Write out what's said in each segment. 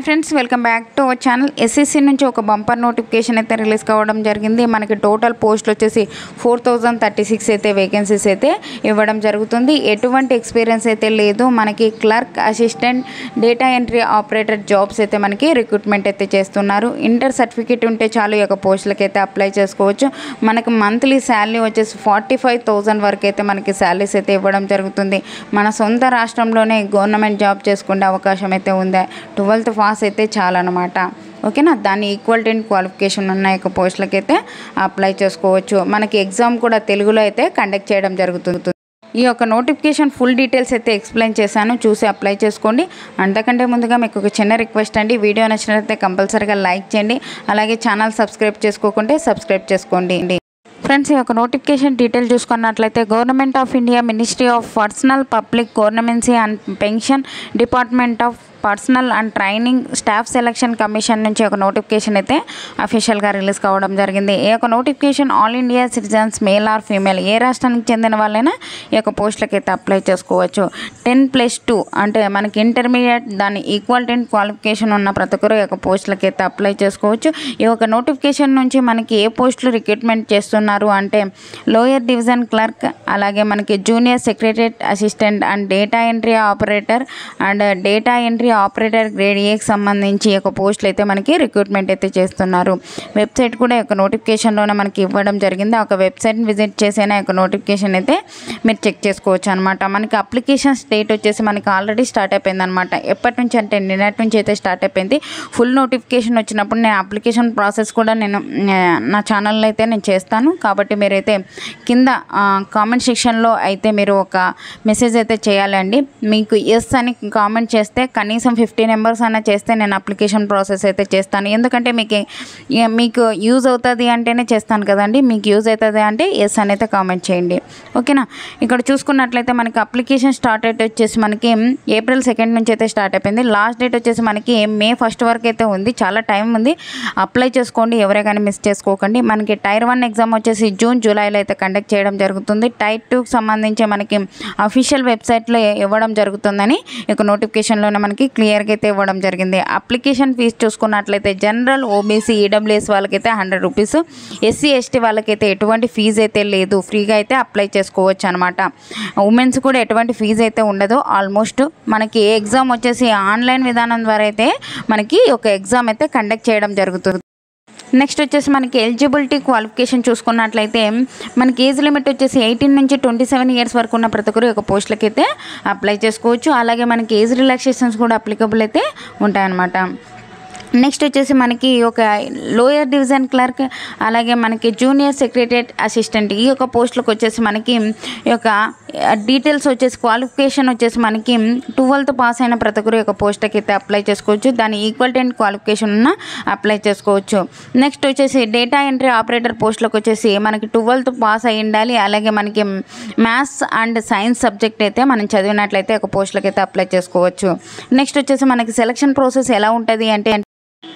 Friends welcome back to our channel. SSC నుంచి ఒక bumper notification అయితే రిలీజ్ కావడం జరిగింది. మనకి టోటల్ పోస్టులు వచ్చేసి 4036 అయితే వేకెన్సీస్ అయితే ఇవ్వడం జరుగుతుంది. ఎటువంటి ఎక్స్పీరియన్స్ అయితే లేదు. మనకి clerk, assistant, data entry operator jobs అయితే మనకి రిక్రూట్మెంట్ అయితే చేస్తున్నారు. ఇంటర్ సర్టిఫికేట్ ఉంటే చాలు ఈ యొక్క పోస్టులకి అయితే అప్లై చేసుకోవచ్చు. మనకి మంత్లీ శాలరీ వచ్చేసి 45,000 వరకు అయితే మనకి శాలరీస్ అయితే ఇవ్వడం జరుగుతుంది. మన సొంత రాష్ట్రంలోనే గవర్నమెంట్ జాబ్ చేసుకునే అవకాశం అయితే ఉంది. 12th పాస్ అయితే చాలన్నమాట. ఓకేనా, దాని ఈక్వల్ టు క్వాలిఫికేషన్ ఉన్న యొక్క పోస్టులకి అయితే అప్లై చేసుకోవచ్చు. మనకి ఎగ్జామ్ కూడా తెలుగులో అయితే కండక్ట్ చేయడం జరుగుతుంది. ఈ యొక్క నోటిఫికేషన్ ఫుల్ డీటెయిల్స్ అయితే ఎక్స్ప్లెయిన్ చేశాను, చూసి అప్లై చేసుకోండి. అంతకంటే ముందుగా మీకు ఒక చిన్న రిక్వెస్ట్ అండి, వీడియో నచ్చినట్లయితే కంపల్సరీగా లైక్ చేయండి. అలాగే ఛానల్ సబ్స్క్రైబ్ చేసుకోకుంటే సబ్స్క్రైబ్ చేసుకోండి. ఫ్రెండ్స్, ఈ యొక్క నోటిఫికేషన్ డీటెయిల్ చూసుకున్నట్లయితే government of India, ministry of personnel public grievances and pension, department of personnel and training staff selection commission నుంచి ఒక నోటిఫికేషన్ అయితే అఫీషియల్గా రిలీజ్ కావడం జరిగింది. ఈ యొక్క notification all India citizens male or female ఏ రాష్ట్రానికి చెందిన వాళ్ళైనా ఈ యొక్క పోస్టులకి అయితే అప్లై చేసుకోవచ్చు. 10+2 అంటే మనకి ఇంటర్మీడియట్ దాని ఈక్వల్ టు క్వాలిఫికేషన్ ఉన్న ప్రతి ఒక్కరు ఈ యొక్క పోస్టులకి అయితే అప్లై చేసుకోవచ్చు. ఈ యొక్క నోటిఫికేషన్ నుంచి మనకి ఏ పోస్టులు రిక్రూట్మెంట్ చేస్తున్నారు అంటే లోయర్ డివిజన్ క్లర్క్, అలాగే మనకి junior secretariat assistant and data entry operator and data entry operator grade ఏకి సంబంధించి ఒక పోస్టులు అయితే మనకి రిక్రూట్మెంట్ అయితే చేస్తున్నారు. వెబ్సైట్ కూడా ఒక నోటిఫికేషన్లోనే మనకి ఇవ్వడం జరిగింది. ఒక వెబ్సైట్ని విజిట్ చేసైనా ఒక నోటిఫికేషన్ అయితే మీరు చెక్ చేసుకోవచ్చు అనమాట. మనకి అప్లికేషన్ డేట్ వచ్చేసి మనకి ఆల్రెడీ స్టార్ట్ అయిపోయింది అనమాట. ఎప్పటి నుంచి అంటే నిన్నటి నుంచి అయితే స్టార్ట్ అయిపోయింది. ఫుల్ నోటిఫికేషన్ వచ్చినప్పుడు నేను అప్లికేషన్ ప్రాసెస్ కూడా నేను నా ఛానల్లో అయితే నేను చేస్తాను. కాబట్టి మీరైతే కింద కామెంట్ సెక్షన్లో అయితే మీరు ఒక మెసేజ్ అయితే చేయాలండి. మీకు ఎస్ అని కామెంట్ చేస్తే కనీసం 50 నెంబర్స్ అన్న చేస్తే నేను అప్లికేషన్ ప్రాసెస్ అయితే చేస్తాను. ఎందుకంటే మీకు యూజ్ అవుతుంది అంటేనే చేస్తాను కదండి. మీకు యూజ్ అవుతుంది అంటే ఎస్ అనేది కామెంట్ చేయండి. ఓకేనా, ఇక్కడ చూసుకున్నట్లయితే మనకి అప్లికేషన్ స్టార్ట్ డేట్ వచ్చేసి మనకి April 2 నుంచి అయితే స్టార్ట్ అయిపోయింది. లాస్ట్ డేట్ వచ్చేసి మనకి May 1 వరకు అయితే ఉంది. చాలా టైం ఉంది, అప్లై చేసుకోండి, ఎవరే కానీ మిస్ చేసుకోకండి. మనకి టైర్ 1 ఎగ్జామ్ వచ్చేసి June, Julyలో అయితే కండక్ట్ చేయడం జరుగుతుంది. టైర్ 2కి సంబంధించి మనకి అఫీషియల్ వెబ్సైట్లో ఇవ్వడం జరుగుతుందని ఇక నోటిఫికేషన్లోనే మనకి క్లియర్గా అయితే ఇవ్వడం జరిగింది. అప్లికేషన్ ఫీజు చూసుకున్నట్లయితే జనరల్, ఓబీసీ, ఈడబ్ల్యూఎస్ వాళ్ళకైతే 100 రూపీస్, ఎస్సీ, ఎస్టీ వాళ్ళకైతే ఎటువంటి ఫీజు అయితే లేదు, ఫ్రీగా అయితే అప్లై చేసుకోవచ్చు అనమాట. ఉమెన్స్ కూడా ఎటువంటి ఫీజు అయితే ఉండదు. ఆల్మోస్ట్ మనకి ఎగ్జామ్ వచ్చేసి ఆన్లైన్ విధానం ద్వారా అయితే మనకి ఒక ఎగ్జామ్ అయితే కండక్ట్ చేయడం జరుగుతుంది. నెక్స్ట్ వచ్చేసి మనకి ఎలిజిబిలిటీ క్వాలిఫికేషన్ చూసుకున్నట్లయితే మనకి ఏజ్ లిమిట్ వచ్చేసి 18 నుంచి 27 ఇయర్స్ వరకు ఉన్న ప్రతి ఒక్కరు ఒక పోస్టులకి అయితే అప్లై చేసుకోవచ్చు. అలాగే మనకి ఏజ్ రిలాక్సేషన్స్ కూడా అప్లికబుల్ అయితే ఉంటాయన్నమాట. నెక్స్ట్ వచ్చేసి మనకి ఒక లోయర్ డివిజన్ క్లర్క్, అలాగే మనకి జూనియర్ సెక్రటరియట్ అసిస్టెంట్ ఈ యొక్క పోస్టులకు వచ్చేసి మనకి ఈ యొక్క డీటెయిల్స్ వచ్చేసి క్వాలిఫికేషన్ వచ్చేసి మనకి 12th పాస్ అయిన ప్రతి ఒక్కరు యొక్క పోస్టుకి అయితే అప్లై చేసుకోవచ్చు. దాని ఈక్వల్ టు క్వాలిఫికేషన్ ఉన్న అప్లై చేసుకోవచ్చు. నెక్స్ట్ వచ్చేసి డేటా ఎంట్రీ ఆపరేటర్ పోస్టులకు వచ్చేసి మనకి 12th పాస్ అయి ఉండాలి. అలాగే మనకి మ్యాథ్స్ అండ్ సైన్స్ సబ్జెక్ట్ అయితే మనం చదివినట్లయితే ఒక పోస్టులకి అయితే అప్లై చేసుకోవచ్చు. నెక్స్ట్ వచ్చేసి మనకి సెలక్షన్ ప్రాసెస్ ఎలా ఉంటుంది అంటే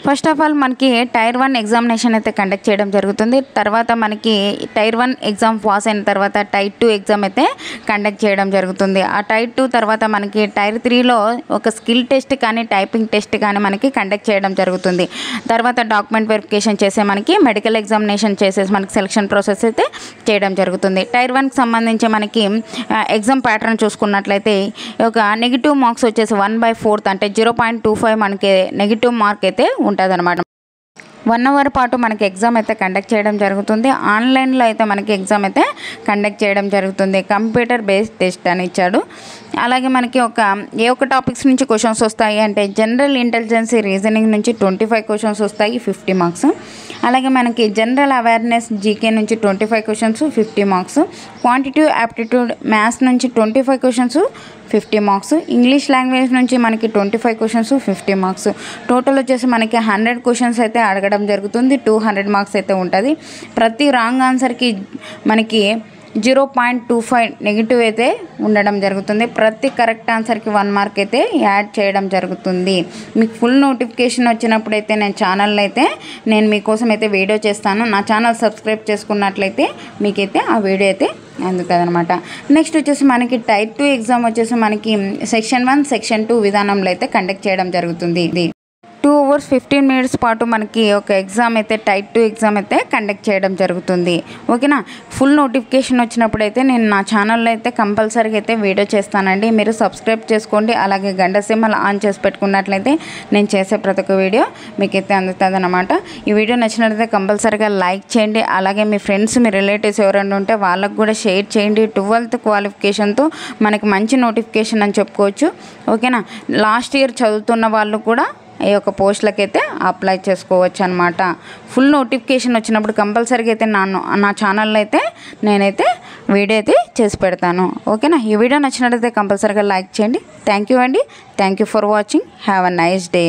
ఫస్ట్ ఆఫ్ ఆల్ మనకి టైర్ 1 ఎగ్జామినేషన్ అయితే కండక్ట్ చేయడం జరుగుతుంది. తర్వాత మనకి టైర్ 1 ఎగ్జామ్ పాస్ అయిన తర్వాత టైర్ 2 ఎగ్జామ్ అయితే కండక్ట్ చేయడం జరుగుతుంది. ఆ టైర్ 2 తర్వాత మనకి టైర్ 3లో ఒక స్కిల్ టెస్ట్ కానీ టైపింగ్ టెస్ట్ కానీ మనకి కండక్ట్ చేయడం జరుగుతుంది. తర్వాత డాక్యుమెంట్ వెరిఫికేషన్ చేసే మనకి మెడికల్ ఎగ్జామినేషన్ చేసేసి మనకి సెలక్షన్ ప్రాసెస్ అయితే చేయడం జరుగుతుంది. టైర్ 1కి సంబంధించి మనకి ఎగ్జామ్ ప్యాటర్న్ చూసుకున్నట్లయితే ఒక నెగిటివ్ మార్క్స్ వచ్చేసి 1/4 అంటే 0.25 మనకి నెగిటివ్ మార్క్ అయితే ఉంటుంది అనమాట. 1 అవర్ పాటు మనకి ఎగ్జామ్ అయితే కండక్ట్ చేయడం జరుగుతుంది. ఆన్లైన్లో అయితే మనకి ఎగ్జామ్ అయితే కండక్ట్ చేయడం జరుగుతుంది. కంప్యూటర్ బేస్డ్ టెస్ట్ అని ఇచ్చాడు. అలాగే మనకి ఏ ఒక్క టాపిక్స్ నుంచి క్వశ్చన్స్ వస్తాయి అంటే జనరల్ ఇంటెలిజెన్స్, రీజనింగ్ నుంచి 25 క్వశ్చన్స్ వస్తాయి, 50 మార్క్స్. అలాగే మనకి జనరల్ అవేర్నెస్, జీకే నుంచి 25 questions, 50 marks. Quantitative aptitude maths నుంచి 25 క్వశ్చన్స్, 50 మార్క్స్. ఇంగ్లీష్ లాంగ్వేజ్ నుంచి మనకి 25 క్వశ్చన్స్, 50 మార్క్స్. టోటల్ వచ్చేసి మనకి 100 క్వశ్చన్స్ అయితే అడగడం జరుగుతుంది. 200 మార్క్స్ అయితే ఉంటుంది. ప్రతి రాంగ్ ఆన్సర్కి మనకి 0.25 నెగిటివ్ అయితే ఉండడం జరుగుతుంది. ప్రతి కరెక్ట్ ఆన్సర్కి 1 మార్క్ అయితే యాడ్ చేయడం జరుగుతుంది. మీకు ఫుల్ నోటిఫికేషన్ వచ్చినప్పుడైతే నేను ఛానల్లో అయితే నేను మీకోసం అయితే వీడియో చేస్తాను. నా ఛానల్ సబ్స్క్రైబ్ చేసుకున్నట్లయితే మీకైతే ఆ వీడియో అయితే అందుతుంది అనమాట. నెక్స్ట్ వచ్చేసి మనకి టైర్ 2 ఎగ్జామ్ వచ్చేసి మనకి సెక్షన్ 1, సెక్షన్ 2 విధానంలో అయితే కండక్ట్ చేయడం జరుగుతుంది. 2 hours 15 minutes పాటు మనకి ఒక ఎగ్జామ్ అయితే టైప్ 2 ఎగ్జామ్ అయితే కండక్ట్ చేయడం జరుగుతుంది. ఓకేనా. ఫుల్ నోటిఫికేషన్ వచ్చినప్పుడైతే నేను నా ఛానల్లో అయితే కంపల్సరీగా అయితే వీడియో చేస్తానండి. మీరు సబ్స్క్రైబ్ చేసుకోండి. అలాగే గంట సింబల్ ఆన్ చేసి పెట్టుకున్నట్లయితే నేను చేసే ప్రతి ఒక్క వీడియో మీకైతే అందుతుంది అన్నమాట. ఈ వీడియో నచ్చినట్లయితే కంపల్సరీగా లైక్ చేయండి. అలాగే మీ ఫ్రెండ్స్ మీ రిలేటివ్స్ ఎవరైనా ఉంటే వాళ్ళకు కూడా షేర్ చేయండి. 12th క్వాలిఫికేషన్తో మనకి మంచి నోటిఫికేషన్ అని చెప్పుకోవచ్చు. ఓకేనా. లాస్ట్ ఇయర్ చదువుతున్న వాళ్ళు కూడా ఈ యొక్క పోస్టులకైతే అప్లై చేసుకోవచ్చు అనమాట. ఫుల్ నోటిఫికేషన్ వచ్చినప్పుడు కంపల్సరీగా అయితే నా ఛానల్లో అయితే నేనైతే వీడియో అయితే చేసి పెడతాను. ఓకేనా. ఈ వీడియో నచ్చినట్లయితే కంపల్సరీగా లైక్ చేయండి. థ్యాంక్ యూ అండి. Thank you for watching. Have a nice day.